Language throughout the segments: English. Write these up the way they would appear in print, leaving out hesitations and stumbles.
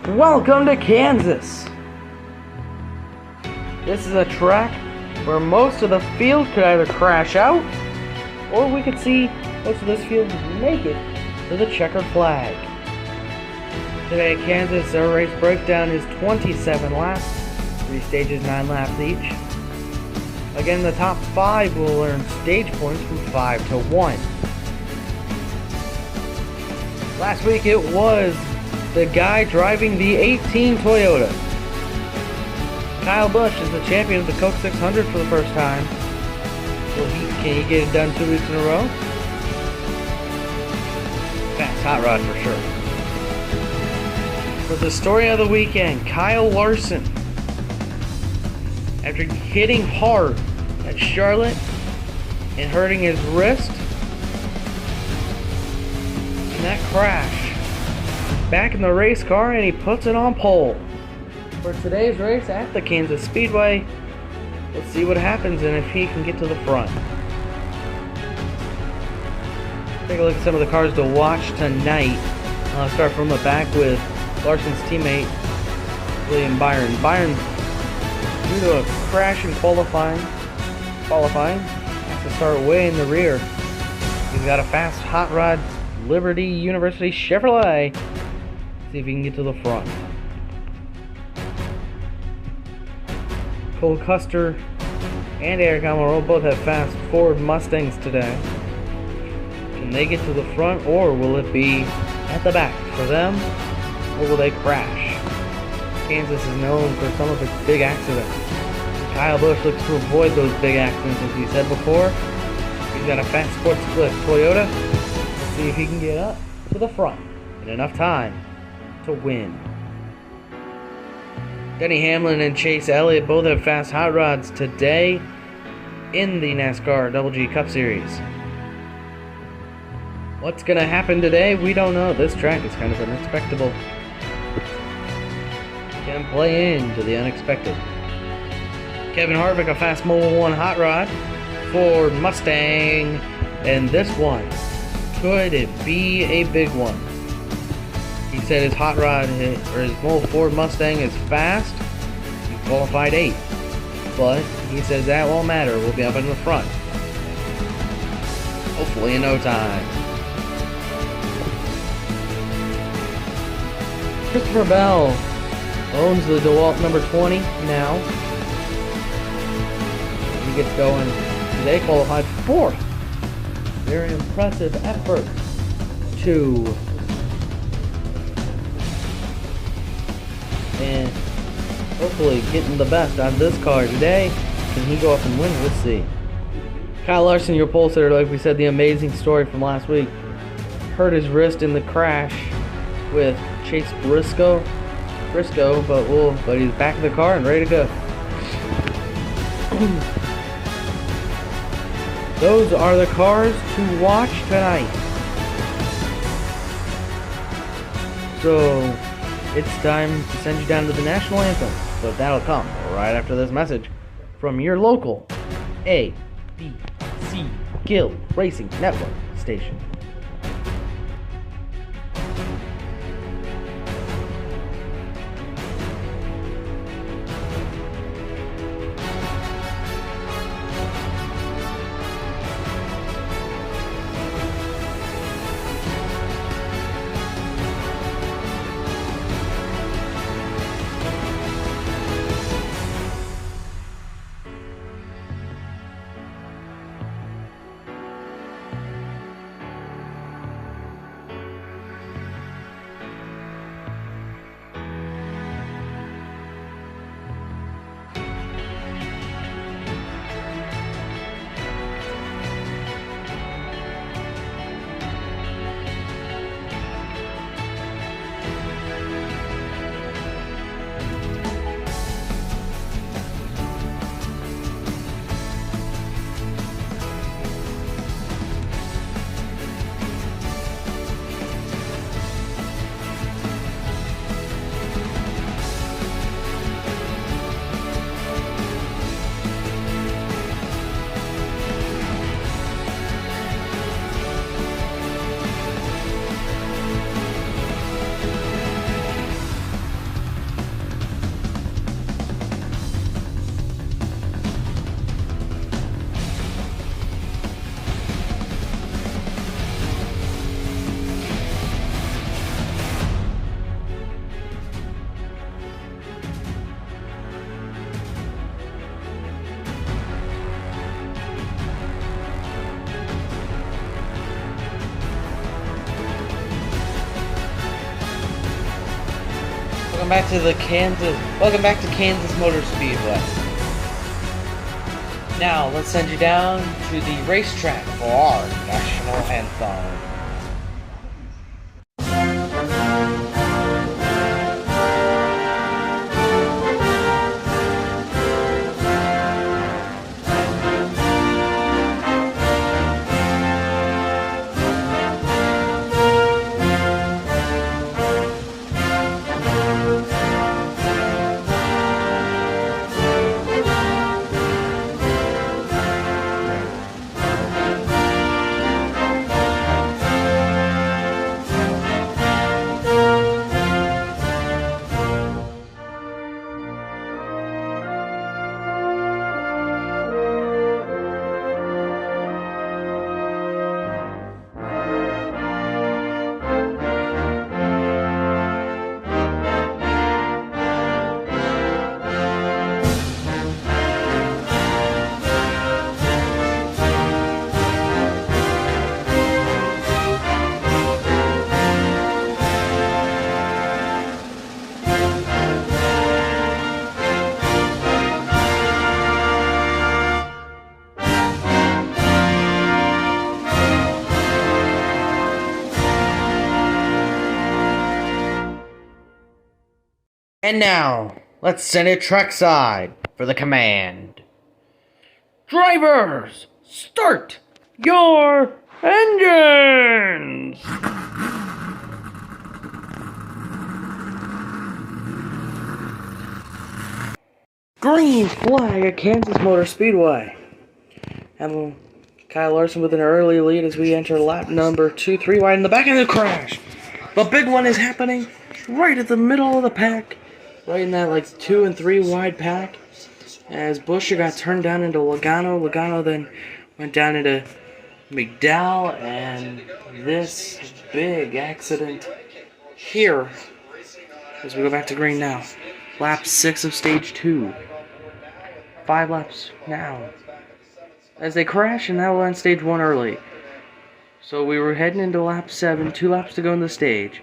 Welcome to Kansas. This is a track where most of the field could either crash out, or we could see most of this field make it to the checkered flag. Today at Kansas, our race breakdown is 27 laps, 3 stages, 9 laps each. Again, the top 5 will earn stage points from 5 to 1. Last week it was the guy driving the 18 Toyota. Kyle Busch is the champion of the Coke 600 for the first time. Can he get it done 2 weeks in a row? Fast hot rod for sure. For the story of the weekend, Kyle Larson, after hitting hard at Charlotte and hurting his wrist in that crash, back in the race car, and he puts it on pole. For today's race at the Kansas Speedway, let's see what happens and if he can get to the front. Take a look at some of the cars to watch tonight. I'll start from the back with Larson's teammate, William Byron. Byron, due to a crash in qualifying, has to start way in the rear. He's got a fast hot rod Liberty University Chevrolet. See if he can get to the front. Cole Custer and Eric Almirola both have fast Ford Mustangs today. Can they get to the front, or will it be at the back for them, or will they crash? Kansas is known for some of its big accidents. Kyle Busch looks to avoid those big accidents, as he said before. He's got a fast sports split Toyota. Let's see if he can get up to the front in enough time to win. Denny Hamlin and Chase Elliott both have fast hot rods today in the NASCAR Double G Cup Series. What's going to happen today? We don't know. This track is kind of unexpected. Can play into the unexpected. Kevin Harvick, a fast Mobil 1 hot rod, Ford Mustang, and this one, could it be a big one? He said his hot rod, or his Mobil Ford Mustang, is fast. He qualified 8th, but he says that won't matter. We'll be up in the front, hopefully in no time. Christopher Bell owns the DeWalt number 20 now. He gets going. They qualified 4th. Very impressive effort to and hopefully getting the best out of this car today. Can he go up and win? Let's see. Kyle Larson, your pole sitter, like we said, the amazing story from last week, hurt his wrist in the crash with Chase Briscoe, but he's back in the car and ready to go. Those are the cars to watch tonight. So it's time to send you down to the national anthem, but that'll come right after this message from your local ABC Guild Racing Network station. Welcome back to Kansas Motor Speedway. Now, let's send you down to the racetrack for our national anthem. And now, let's send it trackside for the command. Drivers, start your engines! Green flag at Kansas Motor Speedway. And Kyle Larson with an early lead as we enter lap number 2, 3 wide in the back of the crash. The big one is happening right at the middle of the pack. Right in that like 2 and 3 wide pack, as Busher got turned down into Logano. Logano then went down into McDowell, and this big accident here as we go back to green now. Lap 6 of stage 2. 5 laps now as they crash, and that will end stage 1 early. So we were heading into lap 7, 2 laps to go in the stage.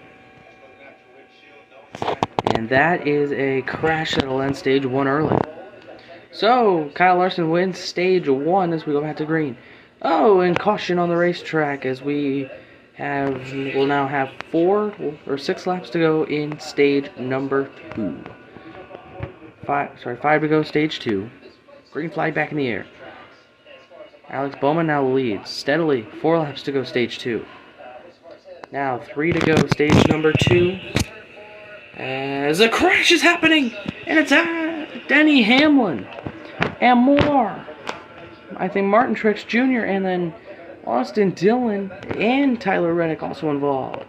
And that is a crash that'll end stage 1 early. So, Kyle Larson wins stage 1 as we go back to green. Oh, and caution on the racetrack as we'll now have 6 laps to go in stage number 2. 5 to go stage 2. Green flag back in the air. Alex Bowman now leads steadily. 4 laps to go stage 2. Now 3 to go stage number 2. As a crash is happening, and it's Denny Hamlin and more. I think Martin Truex Jr. and then Austin Dillon and Tyler Reddick also involved.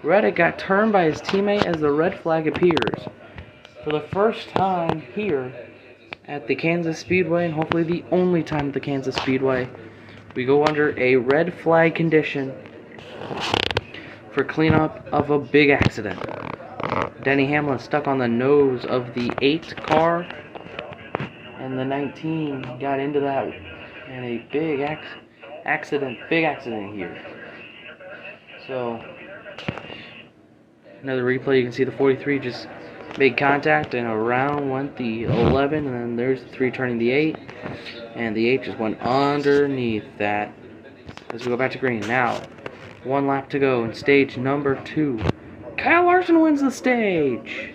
Reddick got turned by his teammate as the red flag appears. For the first time here at the Kansas Speedway, and hopefully the only time at the Kansas Speedway, we go under a red flag condition for cleanup of a big accident. Denny Hamlin stuck on the nose of the 8 car, and the 19 got into that, and a big accident here. So, another replay, you can see the 43 just made contact, and around went the 11, and then there's the 3 turning the 8, and the 8 just went underneath that. As we go back to green. Now, 1 lap to go in stage number 2. Kyle Larson wins the stage.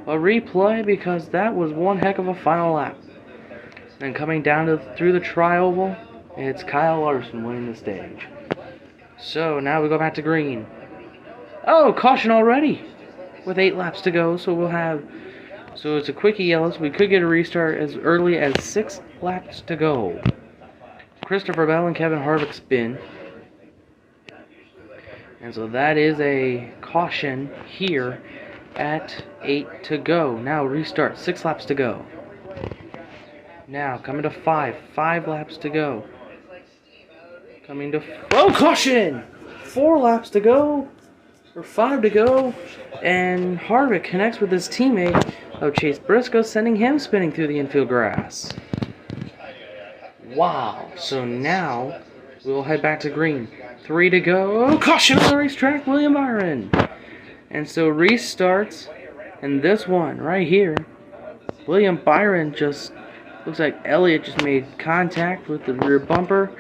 A replay because that was one heck of a final lap. Then coming down through the tri-oval, it's Kyle Larson winning the stage. So now we go back to green. Oh, caution already with 8 laps to go. So it's a quickie yellow. So we could get a restart as early as 6 laps to go. Christopher Bell and Kevin Harvick spin. And so that is a caution here at 8 to go. Now restart, 6 laps to go. Now coming to 5 laps to go. Coming to, oh, caution! 4 laps to go, or 5 to go, and Harvick connects with his teammate of Chase Briscoe, sending him spinning through the infield grass. Wow, so now we'll head back to green. 3 to go. Oh, caution on the racetrack, William Byron. And so restarts And this one right here, William Byron just looks like Elliott just made contact with the rear bumper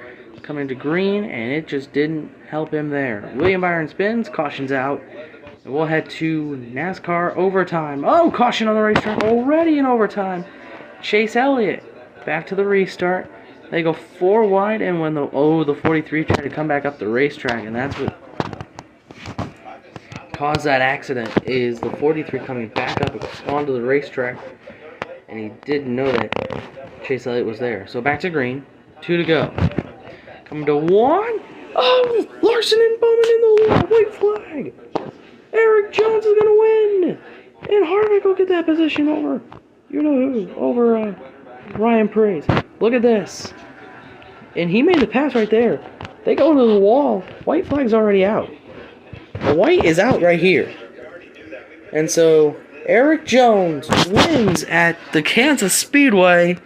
coming to green, and it just didn't help him there. William Byron spins, cautions out, and we'll head to NASCAR overtime. Oh, caution on the racetrack already in overtime. Chase Elliott back to the restart. They go 4 wide, and when the 43 tried to come back up the racetrack, and that's what caused that accident, is the 43 coming back up onto the racetrack, and he didn't know that Chase Elliott was there. So back to green, 2 to go. Coming to 1. Oh, Larson and Bowman in the white flag. Eric Jones is gonna win, and Harvick will get that position over, you know who, over Ryan Perez. Look at this, and he made the pass right there. They go into the wall. White flag's already out. The white is out right here. And so Eric Jones wins at the Kansas Speedway